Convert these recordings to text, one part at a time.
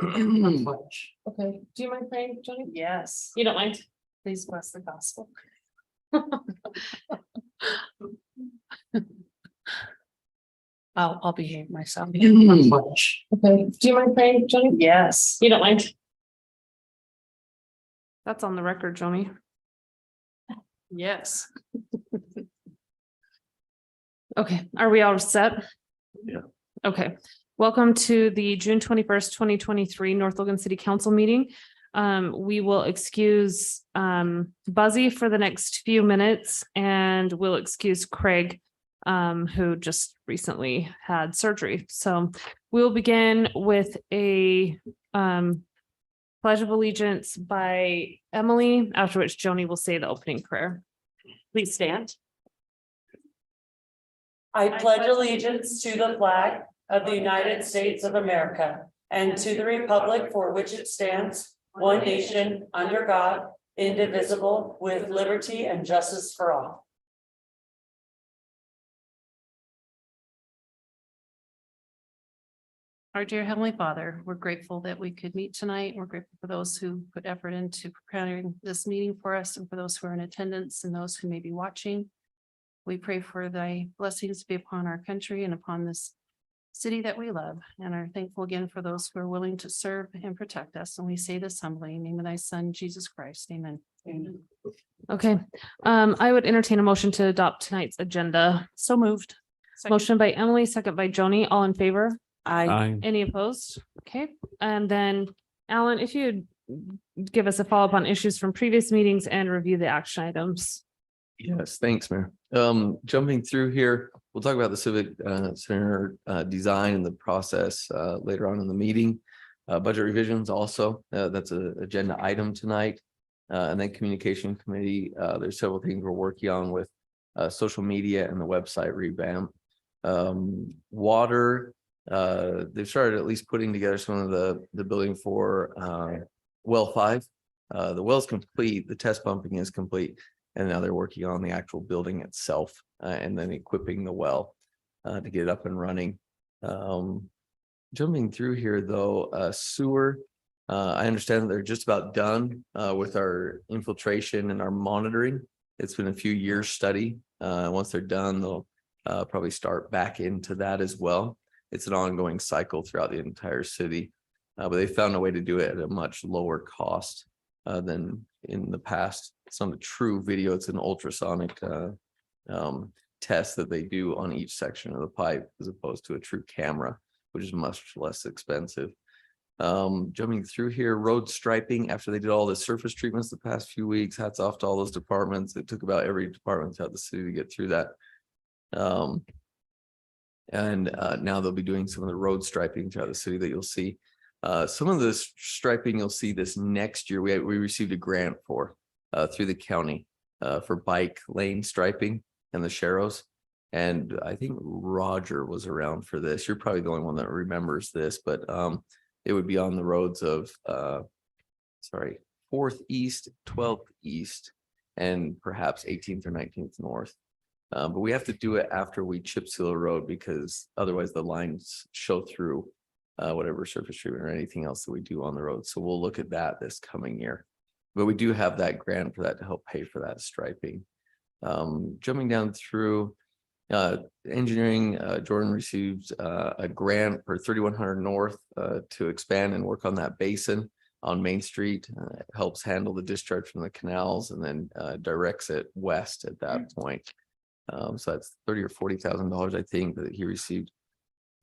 Okay, do you mind praying, Joni? Yes, You don't mind? please bless the gospel. I'll behave myself. Okay, do you mind praying, Joni? Yes, You don't mind? that's on the record, Joni. Yes. Okay, are we all set? Yeah. Okay, welcome to the June 21st, 2023 North Logan City Council meeting. We will excuse Buzzy for the next few minutes, and we'll excuse Craig, who just recently had surgery. So we'll begin with a Pledge of Allegiance by Emily, after which Joni will say the opening prayer. Please stand. I pledge allegiance to the flag of the United States of America and to the republic for which it stands, one nation, under God, indivisible, with liberty and justice for all. Our dear Heavenly Father, we're grateful that we could meet tonight. We're grateful for those who put effort into preparing this meeting for us, and for those who are in attendance and those who may be watching. We pray for thy blessings to be upon our country and upon this city that we love, and are thankful again for those who are willing to serve and protect us. And we say this humbly in the name of thy Son, Jesus Christ. Amen. Amen. Okay, I would entertain a motion to adopt tonight's agenda. So moved. Motion by Emily, second by Joni. All in favor? Any opposed? Okay, and then Alan, if you'd give us a follow-up on issues from previous meetings and review the action items. Yes, thanks, Mayor. Jumping through here, we'll talk about the Civic Center design and the process later on in the meeting. Budget revisions also, that's an agenda item tonight. And then Communication Committee, there's several things we're working on with social media and the website revamp. Water, they've started at least putting together some of the building for well 5. The well's complete, the test pumping is complete, and now they're working on the actual building itself and then equipping the well to get it up and running. Jumping through here though, sewer, I understand that they're just about done with our infiltration and our monitoring. It's been a few years study. Once they're done, they'll probably start back into that as well. It's an ongoing cycle throughout the entire city, but they found a way to do it at a much lower cost than in the past. It's not a true video, it's an ultrasonic test that they do on each section of the pipe, as opposed to a true camera, which is much less expensive. Jumping through here, road striping, after they did all the surface treatments the past few weeks, hats off to all those departments. It took about every department throughout the city to get through that. Now they'll be doing some of the road striping throughout the city that you'll see. Some of this striping you'll see this next year. We received a grant for through the county for bike lane striping and the Sharrows. And I think Roger was around for this. You're probably the only one that remembers this, but it would be on the roads of 4th East, 12th East, and perhaps 18th or 19th North. But we have to do it after we chip seal a road, because otherwise the lines show through whatever surface treatment or anything else that we do on the road. So we'll look at that this coming year. But we do have that grant for that to help pay for that striping. Jumping down through engineering, Jordan received a grant for 3100 North to expand and work on that basin on Main Street. It helps handle the discharge from the canals and then directs it west at that point. So that's $30,000 or $40,000, I think, that he received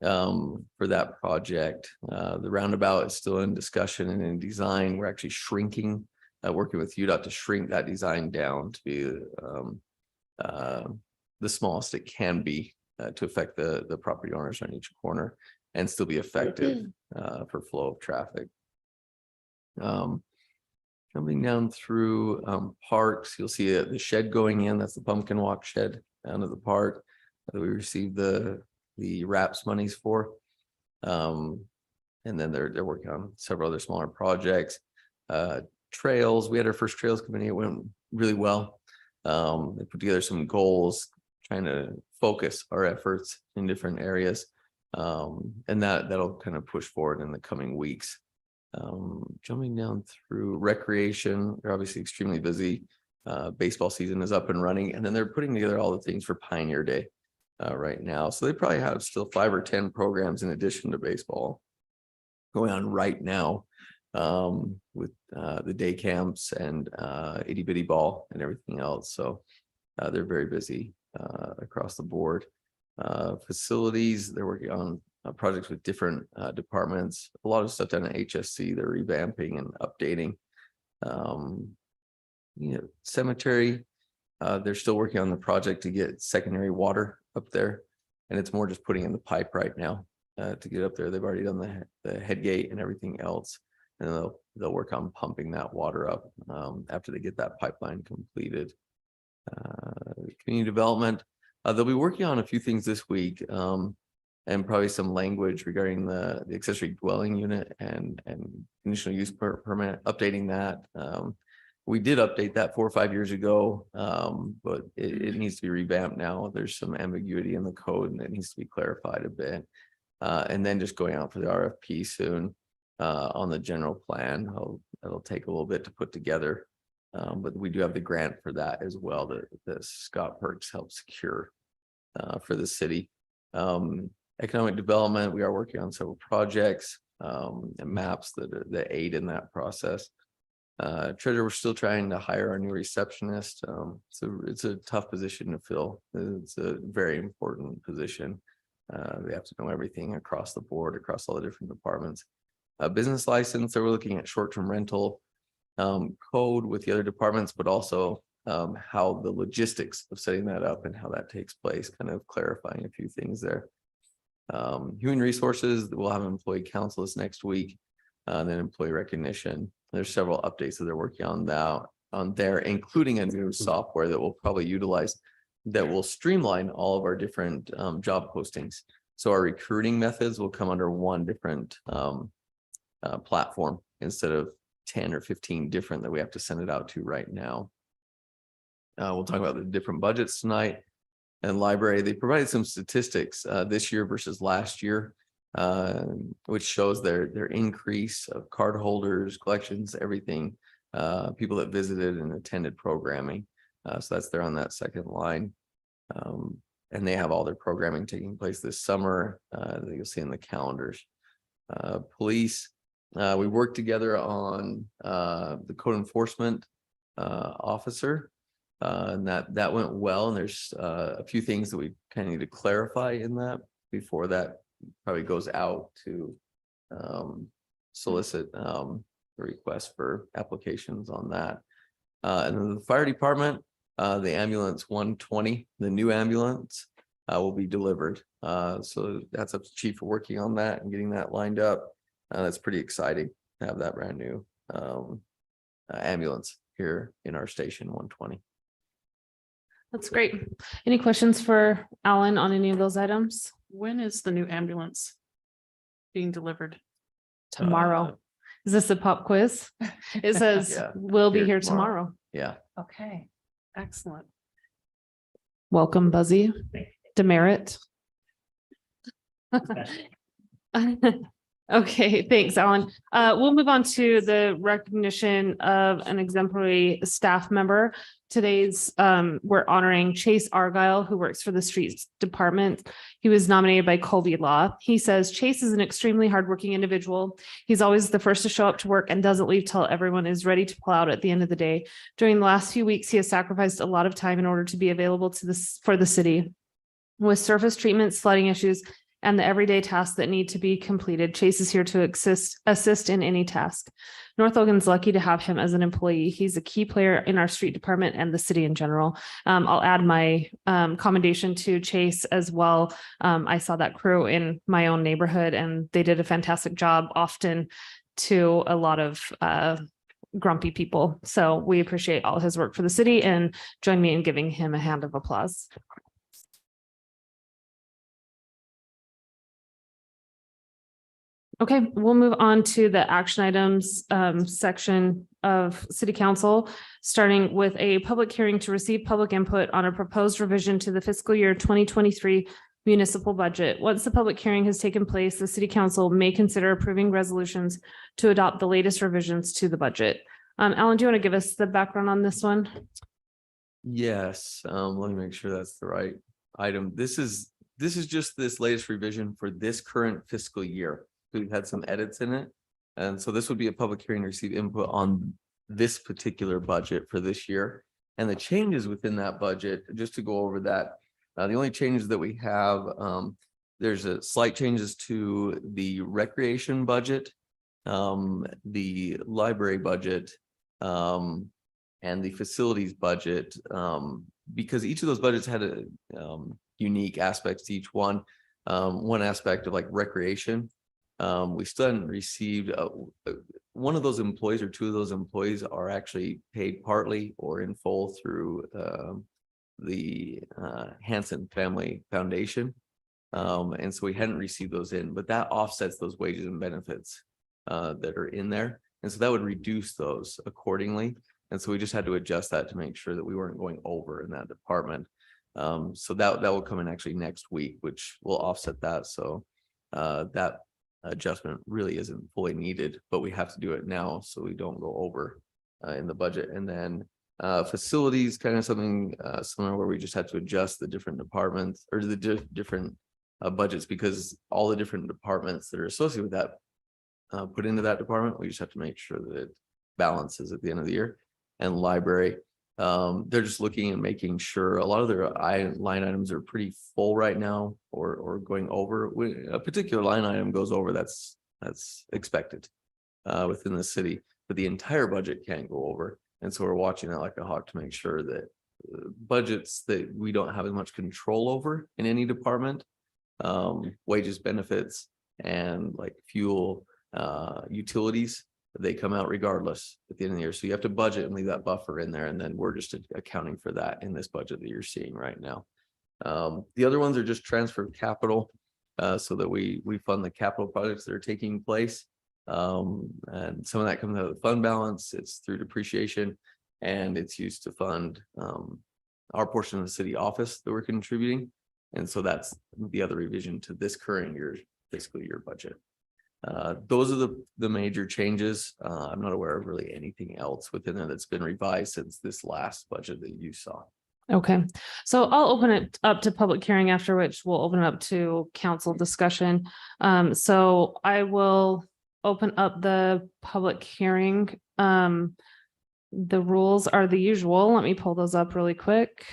for that project. The roundabout is still in discussion and in design. We're actually shrinking, working with UDOT to shrink that design down to be the smallest it can be to affect the property owners on each corner and still be effective for flow of traffic. Jumping down through parks, you'll see the shed going in. That's the Pumpkin Walk shed down to the park that we received the RAPS monies for. And then they're working on several other smaller projects. Trails, we had our first trails committee. It went really well. They put together some goals, trying to focus our efforts in different areas. And that'll kind of push forward in the coming weeks. Jumping down through recreation, they're obviously extremely busy. Baseball season is up and running, and then they're putting together all the things for Pioneer Day right now. So they probably have still 5 or 10 programs in addition to baseball going on right now, with the day camps and itty bitty ball and everything else. So they're very busy across the board. Facilities, they're working on projects with different departments. A lot of stuff done at HSC, they're revamping and updating. Cemetery, they're still working on the project to get secondary water up there, and it's more just putting in the pipe right now to get up there. They've already done the head gate and everything else, and they'll work on pumping that water up after they get that pipeline completed. Community development, they'll be working on a few things this week, and probably some language regarding the accessory dwelling unit and conditional use permit, updating that. We did update that 4 or 5 years ago, but it needs to be revamped now. There's some ambiguity in the code and it needs to be clarified a bit. And then just going out for the RFP soon on the general plan. It'll take a little bit to put together, but we do have the grant for that as well that Scott Perks helped secure for the city. Economic development, we are working on several projects and maps that aid in that process. Treasurer, we're still trying to hire our new receptionist. So it's a tough position to fill. It's a very important position. They have to know everything across the board, across all the different departments. Business license, so we're looking at short-term rental code with the other departments, but also how the logistics of setting that up and how that takes place, kind of clarifying a few things there. Human resources, we'll have an employee council this next week, and then employee recognition. There's several updates that they're working on there, including a new software that we'll probably utilize that will streamline all of our different job postings. So our recruiting methods will come under one different platform instead of 10 or 15 different that we have to send it out to right now. We'll talk about the different budgets tonight. And library, they provided some statistics this year versus last year, which shows their increase of card holders, collections, everything, people that visited and attended programming. So that's there on that second line. And they have all their programming taking place this summer that you'll see in the calendars. Police, we worked together on the code enforcement officer. And that went well. And there's a few things that we kind of need to clarify in that before that probably goes out to solicit the request for applications on that. And then the fire department, the ambulance 120, the new ambulance will be delivered. So that's up to chief working on that and getting that lined up. That's pretty exciting to have that brand new ambulance here in our station 120. That's great. Any questions for Alan on any of those items? When is the new ambulance being delivered? Tomorrow. Is this a pop quiz? It says Yeah, we'll be here here tomorrow. tomorrow. Yeah. Okay, excellent. Welcome, Buzzy. Demerit. Okay, thanks, Alan. We'll move on to the recognition of an exemplary staff member. Today's, we're honoring Chase Argyle, who works for the streets department. He was nominated by Colby Law. He says Chase is an extremely hardworking individual. He's always the first to show up to work and doesn't leave till everyone is ready to pull out at the end of the day. During the last few weeks, he has sacrificed a lot of time in order to be available for the city. With surface treatment, flooding issues, and the everyday tasks that need to be completed, Chase is here to assist in any task. North Logan's lucky to have him as an employee. He's a key player in our street department and the city in general. I'll add my commendation to Chase as well. I saw that crew in my own neighborhood and they did a fantastic job, often to a lot of grumpy people. So we appreciate all his work for the city and join me in giving him a hand of applause. Okay, we'll move on to the action items section of City Council, starting with a public hearing to receive public input on a proposed revision to the fiscal year 2023 municipal budget. Once the public hearing has taken place, the city council may consider approving resolutions to adopt the latest revisions to the budget. Alan, do you want to give us the background on this one? Yes, let me make sure that's the right item. This is just this latest revision for this current fiscal year. We've had some edits in it. And so this would be a public hearing to receive input on this particular budget for this year. And the changes within that budget, just to go over that, the only changes that we have, there's a slight changes to the recreation budget, the library budget, and the facilities budget, because each of those budgets had a unique aspects to each one. One aspect of like recreation, we still haven't received one of those employees or two of those employees are actually paid partly or in full through the Hanson Family Foundation. And so we hadn't received those in, but that offsets those wages and benefits that are in there. And so that would reduce those accordingly. And so we just had to adjust that to make sure that we weren't going over in that department. So that will come in actually next week, which will offset that. So that adjustment really isn't fully needed, but we have to do it now so we don't go over in the budget. And then facilities, kind of something similar where we just had to adjust the different departments or the different budgets, because all the different departments that are associated with that put into that department. We just have to make sure that it balances at the end of the year. And library, they're just looking and making sure a lot of their line items are pretty full right now, or going over. When a particular line item goes over, that's expected within the city, but the entire budget can't go over. And so we're watching that like a hawk to make sure that budgets that we don't have as much control over in any department, wages, benefits, and like fuel, utilities, they come out regardless at the end of the year. So you have to budget and leave that buffer in there. And then we're just accounting for that in this budget that you're seeing right now. The other ones are just transfer of capital so that we fund the capital projects that are taking place. And some of that comes out of the fund balance. It's through depreciation, and it's used to fund our portion of the city office that we're contributing. And so that's the other revision to this current year fiscal year budget. Those are the major changes. I'm not aware of really anything else within there that's been revised since this last budget that you saw. Okay, so I'll open it up to public hearing, after which we'll open it up to council discussion. So I will open up the public hearing. The rules are the usual. Let me pull those up really quick.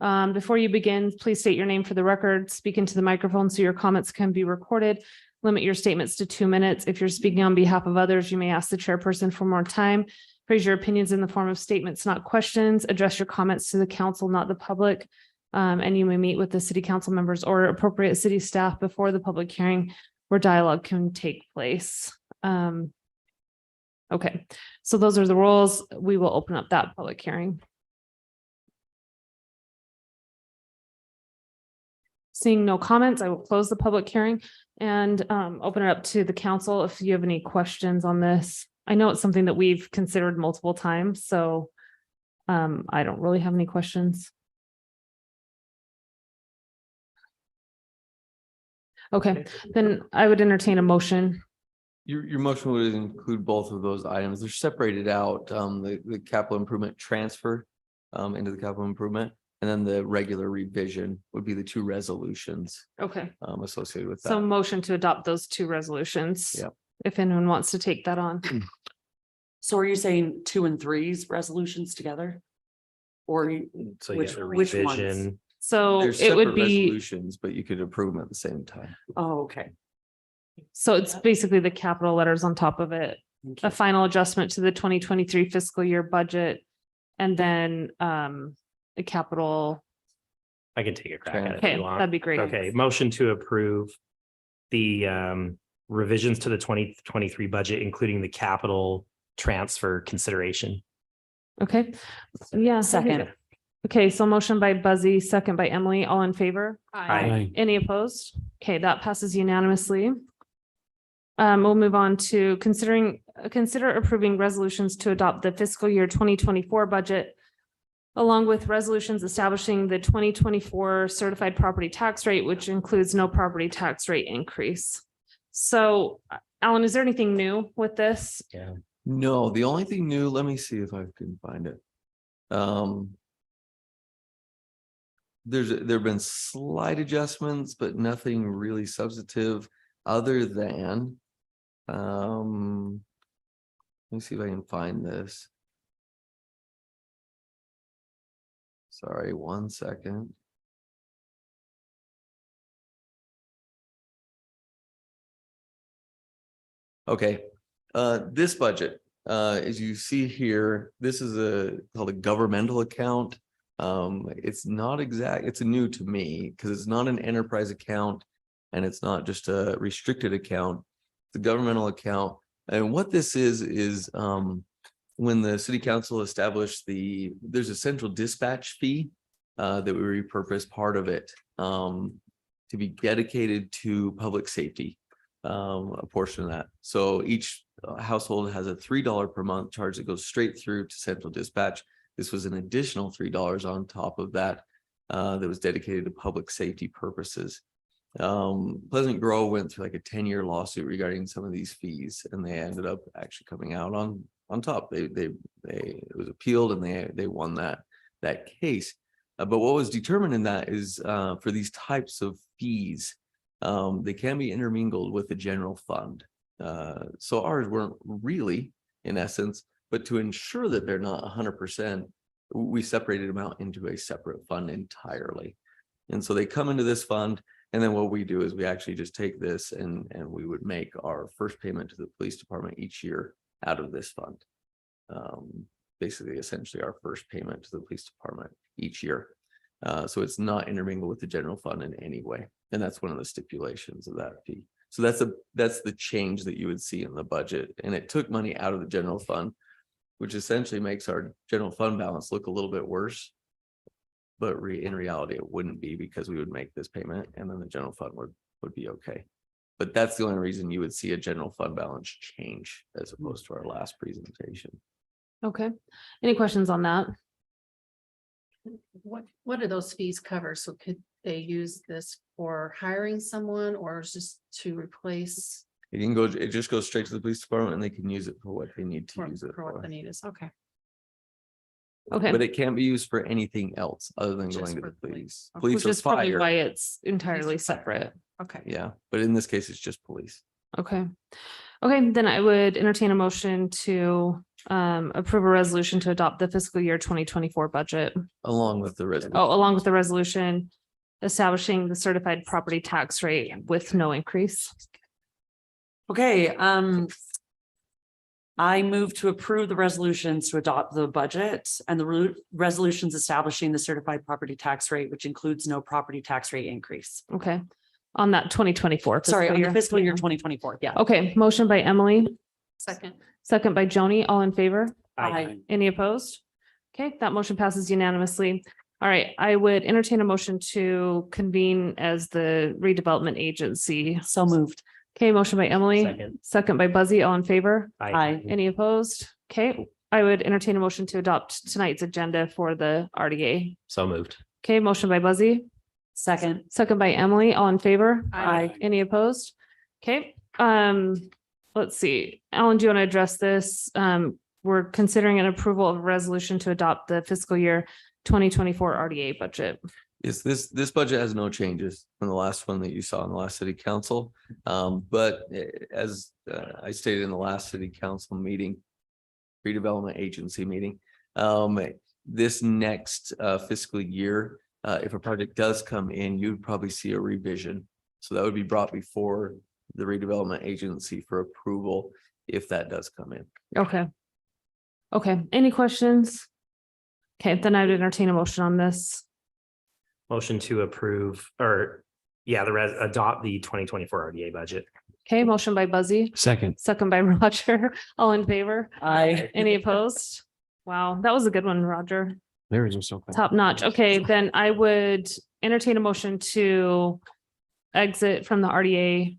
Before you begin, please state your name for the record, speak into the microphone so your comments can be recorded. Limit your statements to 2 minutes. If you're speaking on behalf of others, you may ask the chairperson for more time. Phrase your opinions in the form of statements, not questions. Address your comments to the council, not the public. And you may meet with the city council members or appropriate city staff before the public hearing where dialogue can take place. Okay, so those are the rules. We will open up that public hearing. Seeing no comments, I will close the public hearing and open it up to the council if you have any questions on this. I know it's something that we've considered multiple times, so I don't really have any questions. Okay, then I would entertain a motion. Your motion would include both of those items. They're separated out, the capital improvement transfer into the capital improvement. And then the regular revision would be the two resolutions Okay, associated with that. so motion to adopt those two resolutions. Yep. If anyone wants to take that on. So are you saying 2 and 3's resolutions together? Or So you which have a ones? revision. So They're it would separate be, resolutions, but you could approve them at the same time. Oh, okay. so it's basically the capital letters on top of it. Thank A you. final adjustment to the 2023 fiscal year budget. And then the capital. I can take a crack at it if Okay, you want. that'd be great. Okay, motion to approve the revisions to the 2023 budget, including the capital transfer consideration. Okay, yeah. Second. Okay, so motion by Buzzy, second by Emily, all in favor? Aye. Any opposed? Okay, that passes unanimously. We'll move on to consider approving resolutions to adopt the fiscal year 2024 budget. along with resolutions establishing the 2024 certified property tax rate, which includes no property tax rate increase. So, Alan, is there anything new with this? Yeah. No, the only thing new, let me see if I can find it. There've been slight adjustments, but nothing really substantive other than, let me see if I can find this. Sorry, 1 second. Okay, this budget, as you see here, this is called a governmental account. It's not exact, it's new to me because it's not an enterprise account and it's not just a restricted account. It's a governmental account. And what this is when the city council established there's a central dispatch fee that we repurposed part of it to be dedicated to public safety, a portion of that. So each household has a $3 per month charge that goes straight through to central dispatch. This was an additional $3 on top of that that was dedicated to public safety purposes. Pleasant Grove went through like a 10-year lawsuit regarding some of these fees, and they ended up actually coming out on top. It was appealed and they won that case. But what was determined in that is for these types of fees, they can be intermingled with the general fund. So ours weren't really, in essence, but to ensure that they're not 100%, we separated them out into a separate fund entirely. And so they come into this fund. And then what we do is we actually just take this and we would make our first payment to the police department each year out of this fund. Basically, essentially our first payment to the police department each year. So it's not intermingled with the general fund in any way. And that's one of the stipulations of that fee. So that's the change that you would see in the budget. And it took money out of the general fund, which essentially makes our general fund balance look a little bit worse. But in reality, it wouldn't be, because we would make this payment and then the general fund would be okay. But that's the only reason you would see a general fund balance change as opposed to our last presentation. Okay. Any questions on that? What do those fees cover? So could they use this for hiring someone or just to replace It just goes straight to the police department and they can use it for what they need to for use it for what for. the need is? Okay. Okay. But it can't be used for anything else other than Just going to for the the police. Okay. Police Which or is probably why fire. it's entirely Police or fire. separate. Okay. Yeah, but in this case, it's just police. Okay. Okay, then I would entertain a motion to approve a resolution to adopt the fiscal year 2024 budget. Along with the resolution. Oh, along with the resolution establishing the certified property tax rate with no increase. Okay, I move to approve the resolutions to adopt the budget and the resolutions establishing the certified property tax rate, which includes no property tax rate increase. Okay. On that 2024. Sorry, on the fiscal year Yeah. 2024. Yeah. Okay, motion by Emily, Second. second by Joni, all in favor? Aye. Any opposed? Okay, that motion passes unanimously. All right, I would entertain a motion to convene as the redevelopment agency. So moved. Okay, motion by Emily, Second. second by Buzzy, all in favor? Aye. Any opposed? Okay, I would entertain a motion to adopt tonight's agenda for the RDA. So moved. Okay, motion by Buzzy, Second. second by Emily, all in favor? Aye. Any opposed? Okay, let's see. Alan, do you want to address this? We're considering an approval of a resolution to adopt the fiscal year 2024 RDA budget. Yes, this budget has no changes from the last one that you saw in the last city council. But as I stated in the last city council meeting, redevelopment agency meeting, this next fiscal year, if a project does come in, you'd probably see a revision. So that would be brought before the redevelopment agency for approval if that does come in. Okay. Okay, any questions? Okay, then I'd entertain a motion on this. Motion to approve adopt the 2024 RDA budget. Okay, motion by Buzzy, Second. second by Roger, all in favor? Aye. Any opposed? Wow, that was a good one, Roger. There is so fast. Top notch. Okay, then I would entertain a motion to exit from the RDA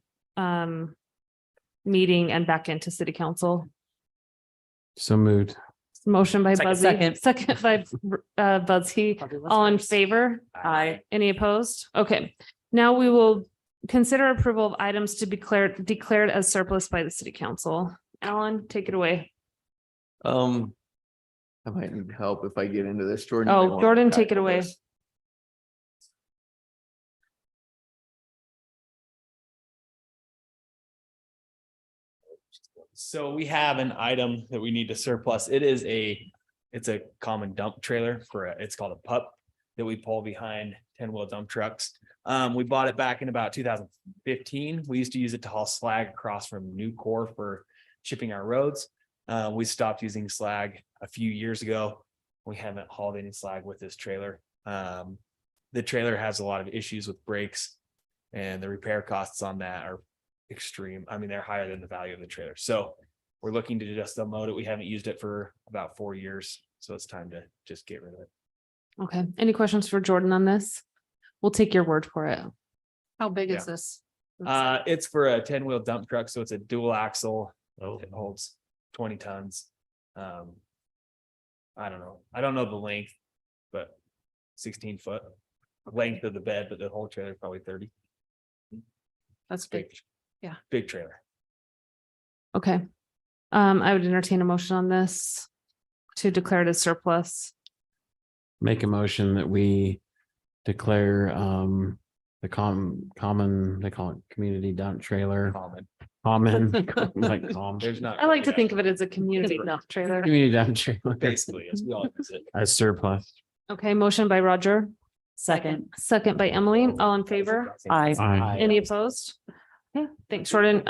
meeting and back into city council. So moved. Motion by Second. Buzzy, second by Buzzy. All in favor? Aye. Any opposed? Okay, now we will consider approval of items to be declared as surplus by the city council. Alan, take it away. I might need help if I get into this. Jordan. you might Oh, wanna Jordan, take it tackle away. this. So we have an item that we need to surplus. It's a common dump trailer it's called a pup that we pull behind 10-wheel dump trucks. We bought it back in about 2015. We used to use it to haul slag across from Nucor for shipping our roads. We stopped using slag a few years ago. We haven't hauled any slag with this trailer. The trailer has a lot of issues with brakes, and the repair costs on that are extreme. I mean, they're higher than the value of the trailer. So we're looking to just unload it. We haven't used it for about 4 years. So it's time to just get rid of it. Okay, any questions for Jordan on this? We'll take your word for it. How big is Yeah. this? It's for a 10-wheel dump truck. So it's a dual axle. Oh, It holds 20 tons. I don't know. I don't know the length, but 16-foot length of the bed, but the whole trailer is probably 30. That's big. Yeah. Big trailer. Okay. I would entertain a motion on this to declare it as surplus. Make a motion that we declare the common, they call it community dump trailer, Common. common, like There's not. I like to think of it as a community dump trailer. community dump trailer Basically, as we all use it. as surplus. Okay, motion by Roger, Second. second by Emily, all in favor? Aye. Aye. Any opposed? Yeah, thanks, Jordan.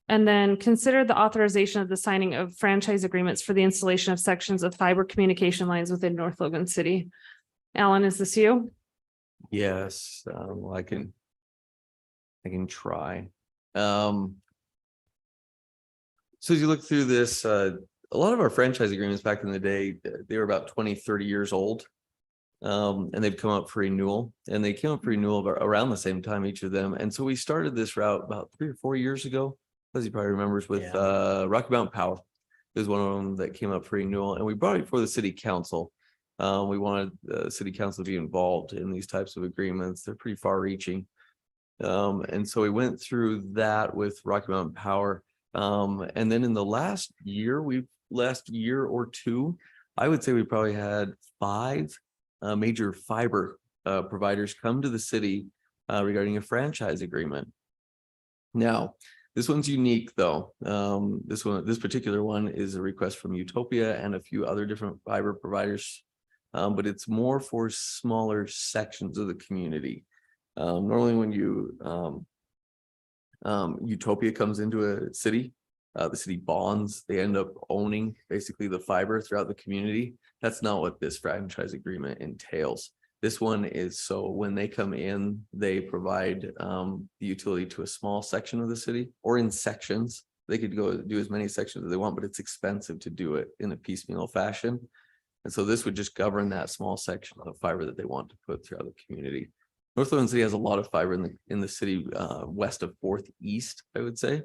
And then consider the authorization of the signing of franchise agreements for the installation of sections of fiber communication lines within North Logan City. Alan, is this you? Yes, I can try. So as you look through this, a lot of our franchise agreements back in the day, they were about 20, 30 years old. And they've come up for renewal, and they came up for renewal around the same time, each of them. And so we started this route about 3 or 4 years ago, as he probably remembers, with Rocky Mountain Power. There's one of them that came up for renewal, and we brought it before the city council. We wanted the city council to be involved in these types of agreements. They're pretty far reaching. And so we went through that with Rocky Mountain Power. And then in the last year or two, I would say we probably had 5 major fiber providers come to the city regarding a franchise agreement. Now, this one's unique though. This particular one is a request from Utopia and a few other different fiber providers, but it's more for smaller sections of the community. Normally when Utopia comes into a city, the city bonds, they end up owning basically the fiber throughout the community. That's not what this franchise agreement entails. This one is so when they come in, they provide the utility to a small section of the city, or in sections. They could go do as many sections as they want, but it's expensive to do it in a piecemeal fashion. And so this would just govern that small section of fiber that they want to put throughout the community. North Logan City has a lot of fiber in the city west of 4th East, I would say.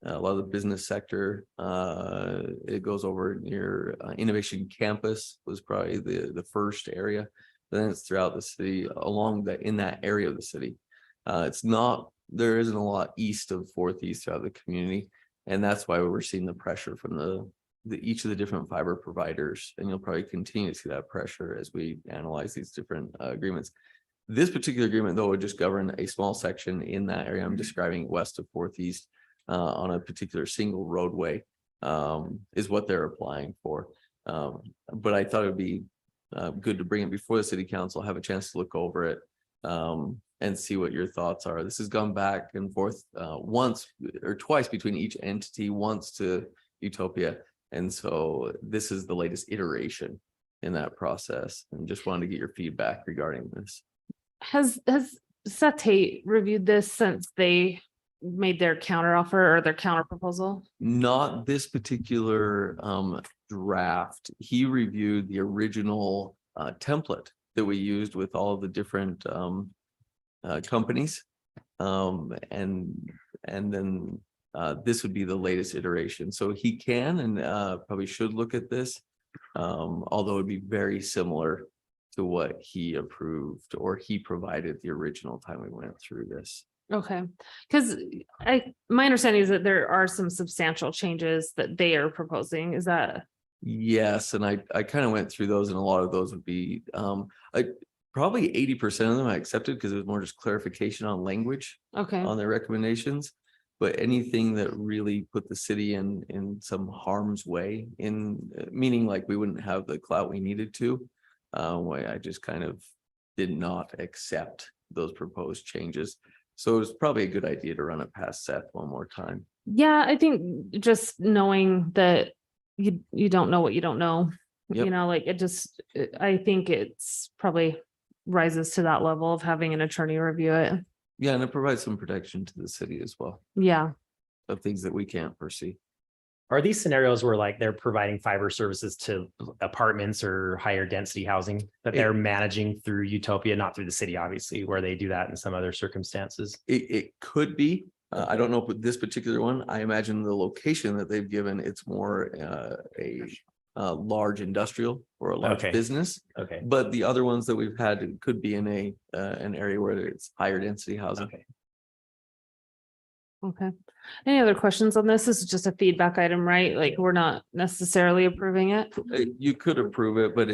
A lot of the business sector, it goes over near Innovation Campus was probably the first area. Then it's throughout the city in that area of the city. There isn't a lot east of 4th East throughout the community. And that's why we're seeing the pressure from each of the different fiber providers. And you'll probably continue to see that pressure as we analyze these different agreements. This particular agreement, though, would just govern a small section in that area I'm describing west of 4th East on a particular single roadway is what they're applying for. But I thought it would be good to bring it before the city council, have a chance to look over it and see what your thoughts are. This has gone back and forth once or twice between each entity, once to Utopia. And so this is the latest iteration in that process, and just wanted to get your feedback regarding this. Has Sate reviewed this since they made their counter offer or their counter proposal? Not this particular draft. He reviewed the original template that we used with all of the different companies. And then this would be the latest iteration. So he can and probably should look at this Although it'd be very similar to what he approved or he provided the original time we went through this. Okay, because my understanding is that there are some substantial changes that they are proposing. Is that? Yes, and I kind of went through those, and a lot of those would be probably 80% of them I accepted because it was more just clarification on language Okay, on their recommendations. But anything that really put the city in some harm's way, meaning like we wouldn't have the clout we needed to, I just kind of did not accept those proposed changes. So it was probably a good idea to run it past Seth one more time. yeah, I think just knowing that you don't know what you don't know, Yep. you know, like I think it's probably rises to that level of having an attorney review it. Yeah, and it provides some protection to the city as well Yeah, of things that we can't foresee. Are these scenarios where like they're providing fiber services to apartments or higher density housing that they're managing through Utopia, not through the city, obviously, where they do that in some other circumstances? It could be. I don't know with this particular one. I imagine the location that they've given, it's more a large industrial or a large Okay. business. Okay. But the other ones that we've had it could be in an area where it's higher density housing. Okay. okay. Any other questions on this? This is just a feedback item, right? Like, we're not necessarily approving it. You could approve it, but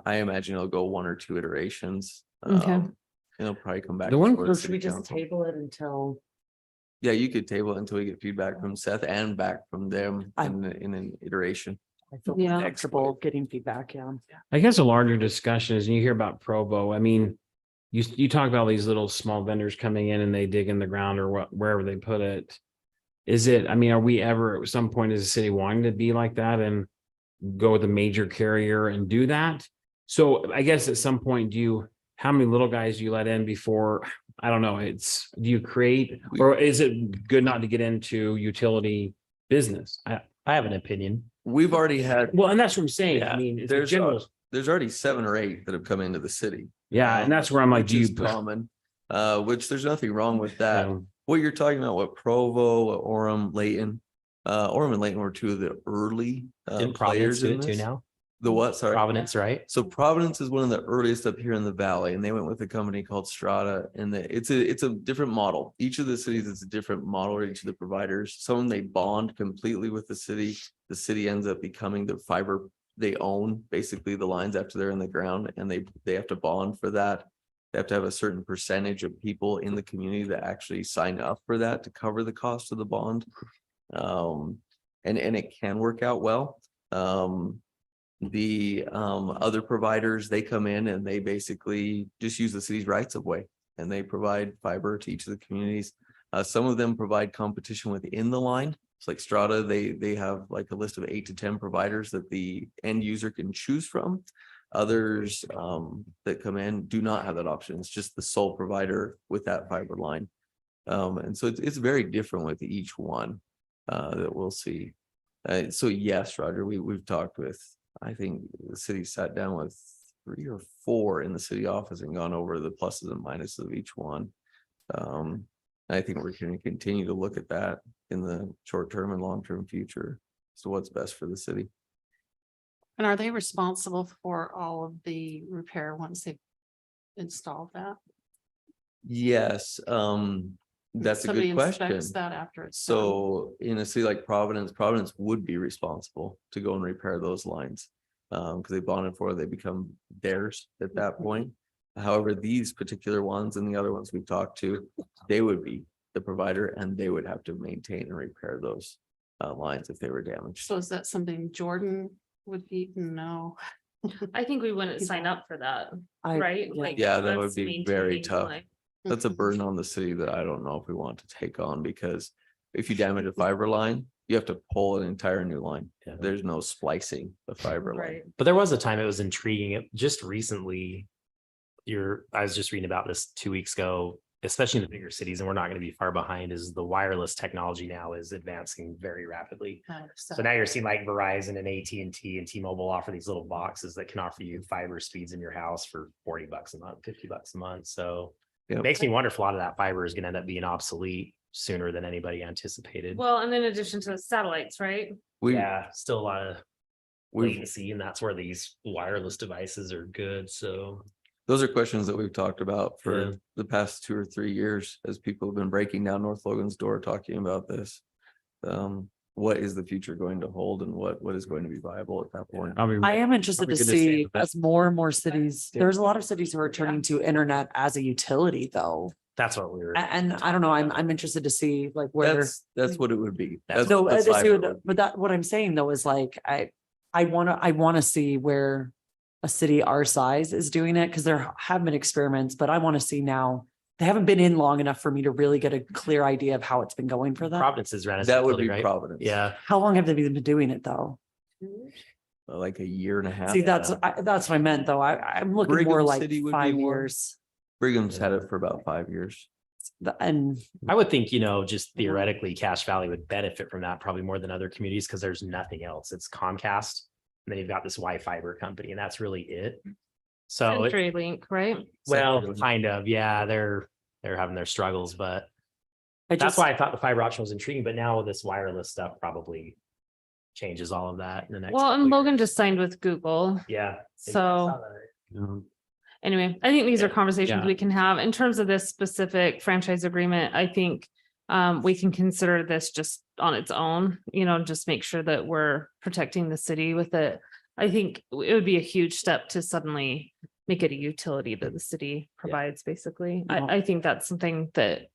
I imagine it'll go one or two iterations. Okay. It'll probably come back. The one- before the So should we city just council. table it until? Yeah, you could table it until we get feedback from Seth and back from them in an iteration. I feel Yeah. flexible getting feedback, yeah. I guess a larger discussion is, and you hear about Provo, I mean, you talk about these little small vendors coming in and they dig in the ground or wherever they put it. Is it, I mean, are we ever at some point as a city wanting to be like that and go with a major carrier and do that? So I guess at some point, how many little guys do you let in before, I don't know, do you create, or is it good not to get into utility business? I have an opinion. We've already had, Well, and that's what I'm saying. Yeah, I mean, it's a there's general. there's already 7 or 8 that have come into the city. Yeah, and that's where I'm like, Which do you? is common, which there's nothing wrong with that. Um, What you're talking about, what Provo, what Orem, Layton, Orem and Layton were two of the early Didn't Providence players do in it too this. now? The what? Sorry. Providence, right? So Providence is one of the earliest up here in the valley, and they went with a company called Strata, and it's a different model. Each of the cities is a different model, or each of the providers. Some they bond completely with the city. The city ends up becoming the fiber they own, basically the lines after they're in the ground, and they have to bond for that. They have to have a certain percentage of people in the community that actually sign up for that to cover the cost of the bond. And it can work out well. The other providers, they come in and they basically just use the city's rights of way, and they provide fiber to each of the communities. Some of them provide competition within the line. It's like Strata, they have like a list of 8 to 10 providers that the end user can choose from. Others that come in do not have that option. It's just the sole provider with that fiber line. And so it's very different with each one that we'll see. So yes, Roger, we've talked with, I think the city sat down with 3 or 4 in the city office and gone over the pluses and minuses of each one. I think we're going to continue to look at that in the short term and long term future. So what's best for the city? And are they responsible for all of the repair once they've installed that? Yes, that's a Somebody good question. inspects that after it's done. So in a city like Providence would be responsible to go and repair those lines. Because they bonded for it, they become theirs at that point. However, these particular ones and the other ones we've talked to, they would be the provider and they would have to maintain and repair those lines if they were damaged. So is that something Jordan would be? No. I think we wouldn't sign up for that, right? Like, Yeah, that would that's be very maintaining, tough. like- That's a burden on the city that I don't know if we want to take on, because if you damage a fiber line, you have to pull an entire new line. Yeah. There's no splicing the fiber line. Right. But there was a time it was intriguing. It just recently, I was just reading about this 2 weeks ago, especially in the bigger cities, and we're not going to be far behind, is the wireless technology now is advancing very rapidly. So now you're seeing like Verizon and AT&T and T-Mobile offer these little boxes that can offer you fiber speeds in your house for $40 a month, $50 a month. So Yep. it makes me wonder if a lot of that fiber is going to end up being obsolete sooner than anybody anticipated. Well, and in addition to the satellites, right? We, Yeah, still a lot of We've, latency, and that's where these wireless devices are good, so. those are questions that we've talked about Yeah. for the past 2 or 3 years as people have been breaking down North Logan's door, talking about this. What is the future going to hold and what is going to be viable at that point? I'll be. I am interested Probably to good to stay see with that. as more and more cities, Yeah. there's a lot of cities who are turning to internet as a utility though. That's what we were. And I don't know, I'm interested to see like where. That's what it would be. That's No, what the I just fiber would- would be. but that, what I'm saying though is like, I wanna see where a city our size is doing it, because there have been experiments, but I want to see now. They haven't been in long enough for me to really get a clear idea of how it's been going for them. Providence is ran. as That would utility, be right? Providence. Yeah, How long have they been doing it though? Like a year and a half. See, that's what I meant though. I'm looking more Brigham like City would be 5 one. years. Brigham's had it for about 5 years. And I would think, just theoretically, Cache Valley would benefit from that probably more than other communities because there's nothing else. It's Comcast. And then you've got this Wi-Fi company, and that's really it. So, CenturyLink, right? well, CenturyLink. kind of, yeah, they're having their struggles, but I that's just, why I thought the fiber option was intriguing. But now this wireless stuff probably changes all of that in the next. Well, couple and of Logan years. just signed with Google. Yeah. So anyway, I think these are conversations Yeah. we can have in terms of this specific franchise agreement. I think we can consider this just on its own, just make sure that we're protecting the city with it. I think it would be a huge step to suddenly make it a utility that the city provides, basically. Yeah. I think that's something that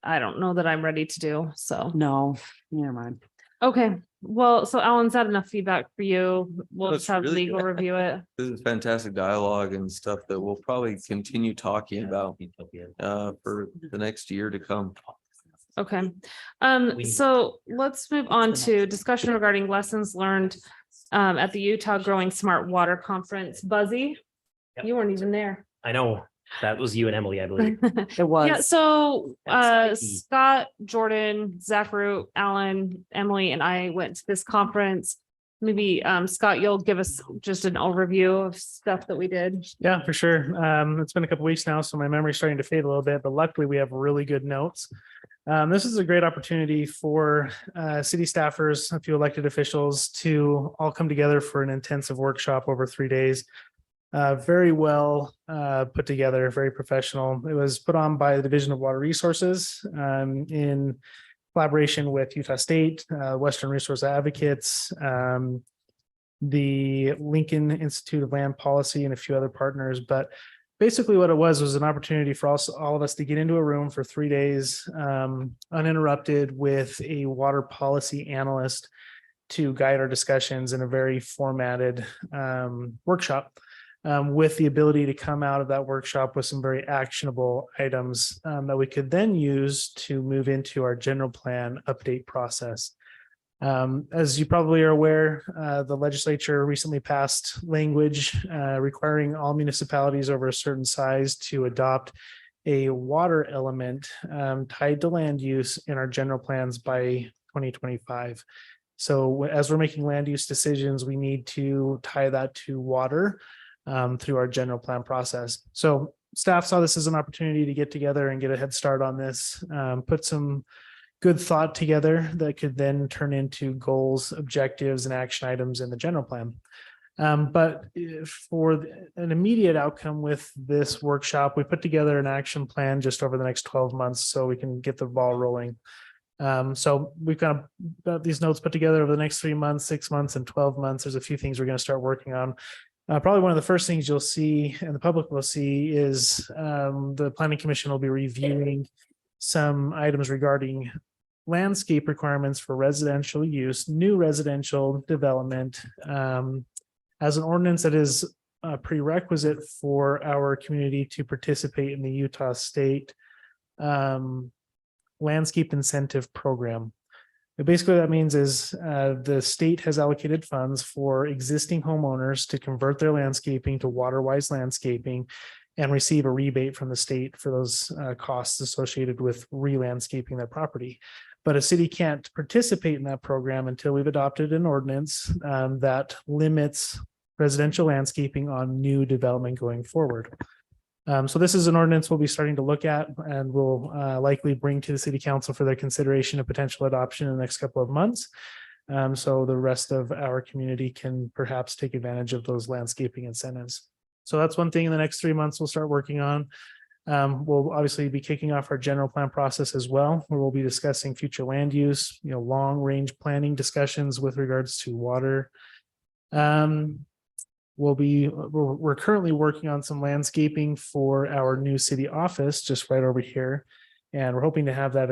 I don't know that I'm ready to do, so. no, never mind. Okay, well, so Alan's had enough feedback for you. We'll That's just have really legal good. review it. This is fantastic dialogue and stuff that we'll probably continue talking about for the next year to come. Okay, We- so let's move on to discussion regarding lessons learned at the Utah Growing Smart Water Conference. Buzzy, Yep. you weren't even there. I know that was you and Emily, I believe. It was. Yeah, so That's spiky. Scott, Jordan, Zach Root, Alan, Emily, and I went to this conference. Maybe Scott, you'll give us just an overview of stuff that we did. Yeah, for sure. It's been a couple weeks now, so my memory's starting to fade a little bit, but luckily we have really good notes. This is a great opportunity for city staffers, a few elected officials to all come together for an intensive workshop over 3 days. Very well put together, very professional. It was put on by the Division of Water Resources in collaboration with Utah State, Western Resource Advocates, the Lincoln Institute of Land Policy, and a few other partners. But basically what it was an opportunity for all of us to get into a room for 3 days, uninterrupted, with a water policy analyst to guide our discussions in a very formatted workshop, with the ability to come out of that workshop with some very actionable items that we could then use to move into our general plan update process. As you probably are aware, the legislature recently passed language requiring all municipalities over a certain size to adopt a water element tied to land use in our general plans by 2025. So as we're making land use decisions, we need to tie that to water through our general plan process. So staff saw this as an opportunity to get together and get a head start on this, put some good thought together that could then turn into goals, objectives, and action items in the general plan. But for an immediate outcome with this workshop, we put together an action plan just over the next 12 months so we can get the ball rolling. So we've got these notes put together over the next 3 months, 6 months, and 12 months. There's a few things we're going to start working on. Probably one of the first things you'll see and the public will see is the Planning Commission will be reviewing some items regarding landscape requirements for residential use, new residential development, as an ordinance that is a prerequisite for our community to participate in the Utah State Landscape Incentive Program. But basically, what that means is the state has allocated funds for existing homeowners to convert their landscaping to water-wise landscaping and receive a rebate from the state for those costs associated with re-landscaping their property. But a city can't participate in that program until we've adopted an ordinance that limits residential landscaping on new development going forward. So this is an ordinance we'll be starting to look at and will likely bring to the city council for their consideration of potential adoption in the next couple of months. So the rest of our community can perhaps take advantage of those landscaping incentives. So that's one thing in the next 3 months we'll start working on. We'll obviously be kicking off our general plan process as well, where we'll be discussing future land use, long range planning discussions with regards to water. We're currently working on some landscaping for our new city office just right over here. And we're hoping to have that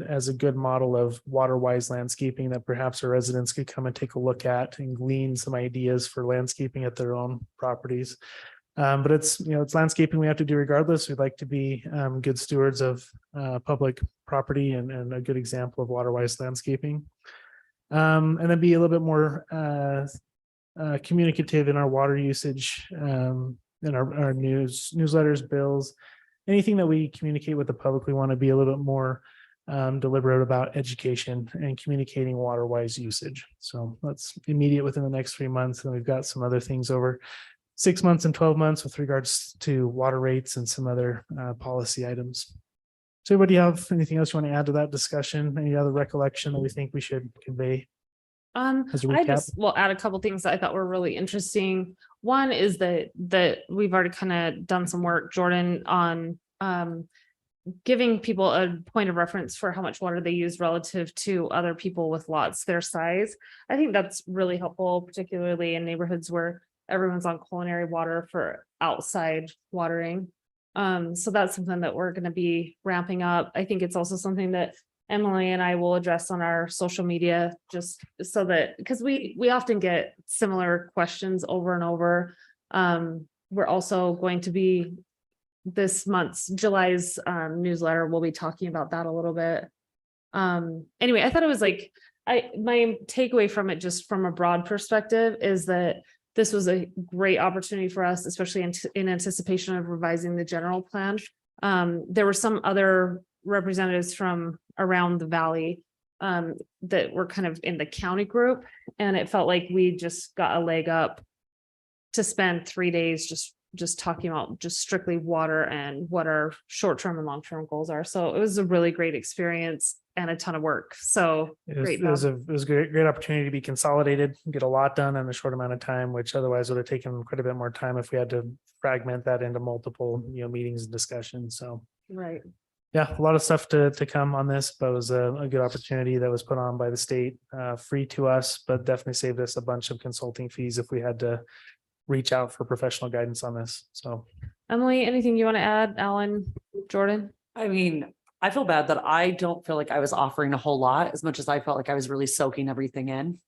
as a good model of water wise landscaping that perhaps our residents could come and take a look at and glean some ideas for landscaping at their own properties. But it's landscaping we have to do regardless. We'd like to be good stewards of public property and a good example of water wise landscaping. And then be a little bit more communicative in our water usage, in our newsletters, bills, anything that we communicate with the public. We want to be a little bit more deliberate about education and communicating water wise usage. So that's immediate within the next 3 months. And we've got some other things over 6 months and 12 months with regards to water rates and some other policy items. So everybody have anything else you want to add to that discussion? Any other recollection that we think we should convey? As a I recap? just will add a couple things that I thought were really interesting. One is that we've already kind of done some work, Jordan, on giving people a point of reference for how much water they use relative to other people with lots their size. I think that's really helpful, particularly in neighborhoods where everyone's on culinary water for outside watering. So that's something that we're going to be ramping up. I think it's also something that Emily and I will address on our social media, just so that, because we often get similar questions over and over. We're also going to be this month's July's newsletter. We'll be talking about that a little bit. Anyway, I thought it was my takeaway from it, just from a broad perspective, is that this was a great opportunity for us, especially in anticipation of revising the general plan. There were some other representatives from around the valley that were kind of in the county group, and it felt like we just got a leg up to spend 3 days just talking about just strictly water and what our short-term and long-term goals are. So it was a really great experience and a ton of work. So great It was job. a great opportunity to be consolidated, get a lot done in a short amount of time, which otherwise would have taken quite a bit more time if we had to fragment that into multiple, meetings and discussions. So Right. yeah, a lot of stuff to come on this, but it was a good opportunity that was put on by the state, free to us, but definitely saved us a bunch of consulting fees if we had to reach out for professional guidance on this. So Emily, anything you want to add? Alan, Jordan? I mean, I feel bad that I don't feel like I was offering a whole lot as much as I felt like I was really soaking everything in.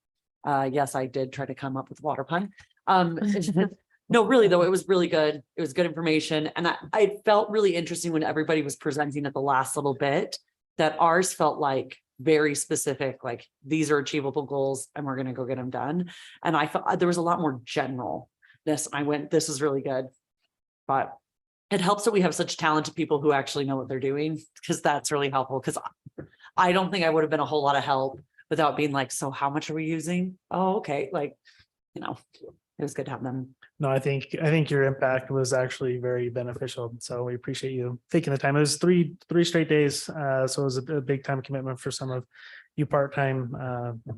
Yes, I did try to come up with water pun. No, really though, it was really good. It was good information. And I felt really interesting when everybody was presenting at the last little bit, that ours felt like very specific, like these are achievable goals and we're going to go get them done. And I felt there was a lot more generalness. This is really good. But it helps that we have such talented people who actually know what they're doing, because that's really helpful. Because I don't think I would have been a whole lot of help without being like, so how much are we using? Oh, okay. Like, it was good to have them. no, I think your impact was actually very beneficial. So we appreciate you taking the time. It was three straight days. So it was a big time commitment for some of you part-time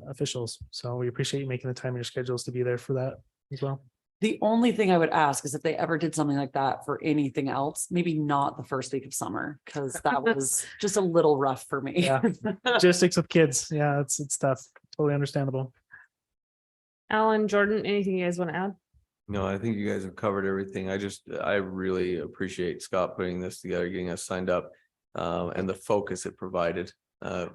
officials. So we appreciate you making the time in your schedules to be there for that as well. The only thing I would ask is if they ever did something like that for anything else, maybe not the first week of summer, because that was just a little rough for me. Yeah. Logistics with kids. Yeah, it's tough. Totally understandable. Alan, Jordan, anything you guys want to add? No, I think you guys have covered everything. I really appreciate Scott putting this together, getting us signed up, and the focus it provided.